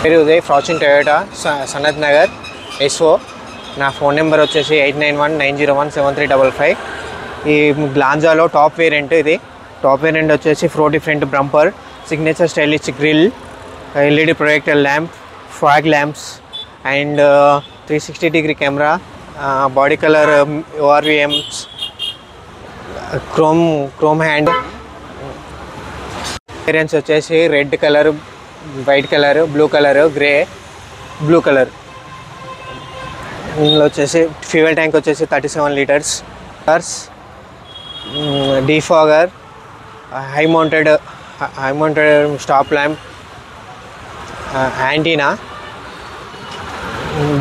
పేరు Uday, Fortune Toyota, Sanath Nagar, SO. నా phone number వచ్చేసి 8919017355. ఈ గ్లాంజాలో టాప్ వేరియంట్ ఇది. టాప్ వేరియంట్ వచ్చేసి ఫ్లోటీ front bumper, signature stylish grill, LED projector lamp, fog lamps and 360 camera, body colour ORVMs, chrome hand. Variants వచ్చేసి red colour, white colour, blue colour, grey, blue colour. ఇందులో వచ్చేసి fuel tank వచ్చేసి 37 litres. Defogger, high mounted stop lamp, antenna.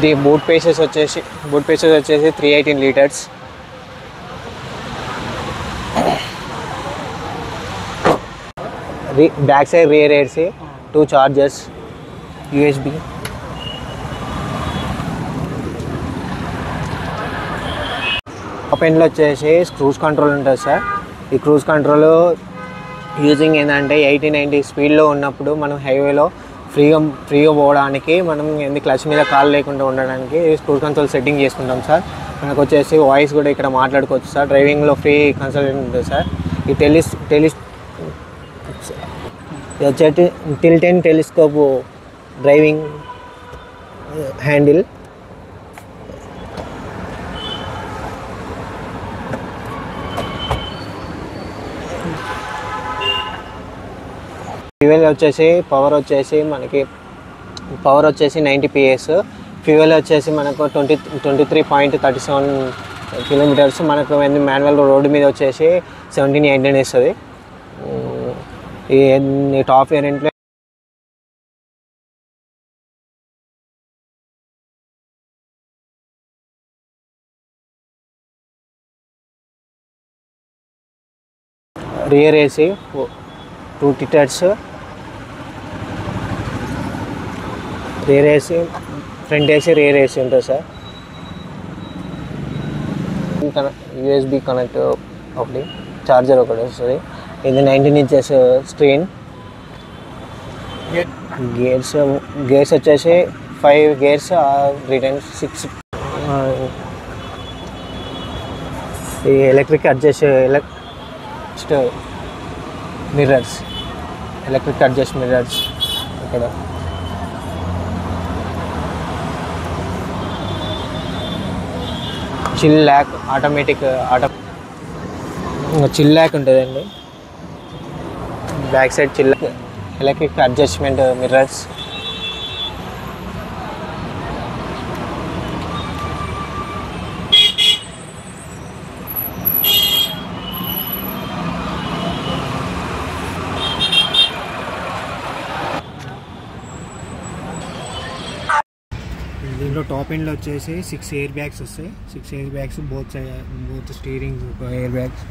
The boot spaces వచ్చేసి 318 litres. Back side rear AC, 2 chargers, USB. Top ఎండ్లో వచ్చేసి cruise control ఉంటుంది sir. ఈ cruise control using ఏంటంటే 80-90 స్పీడ్లో ఉన్నప్పుడు మనం హైవేలో ఫ్రీగా పోవడానికి, మనం క్లచ్ మీద కాలు లేకుండా ఉండడానికి క్రూజ్ కంట్రోల్ సెట్టింగ్ చేసుకుంటాం సార్. మనకు వచ్చేసి వాయిస్ కూడా ఇక్కడ మాట్లాడుకోవచ్చు సార్. డ్రైవింగ్లో ఫ్రీ కన్సల్టెంట్ ఉంటుంది సార్. ఈ tilt and telescope driving handle. Fuel వచ్చేసి పవర్ వచ్చేసి 90 PS. ఫ్యూయల్ వచ్చేసి మనకు 23.37 కిలోమీటర్స్. మనకు మాన్యువల్ రోడ్డు మీద వచ్చేసి 17-18 ఇస్తుంది. ఈ టాప్ వేరియంట్లో రియర్ ఏసీ 2 టిటర్స్, rear AC, front AC, rear AC ఉంటుంది సార్. యూఎస్బి కనెక్ట్ ఒకటి, చార్జర్ ఒకటి వస్తుంది. ఇది 19 ఇంచెస్ స్క్రీన్. గేర్స్ వచ్చేసి 5 గేర్స్, రిటర్న్ 6. ఈ electric adjust mirrors, electric adjust mirrors ఇక్కడ. చిల్ ల్యాక్ చిల్ ల్యాక్ ఉంటుందండి. Back side chill, electric adjustment mirrors. దీంట్లో టాప్ ఎండ్లో వచ్చేసి 6 ఎయిర్ బ్యాగ్స్ వస్తాయి. 6 air bags, both steering air bags.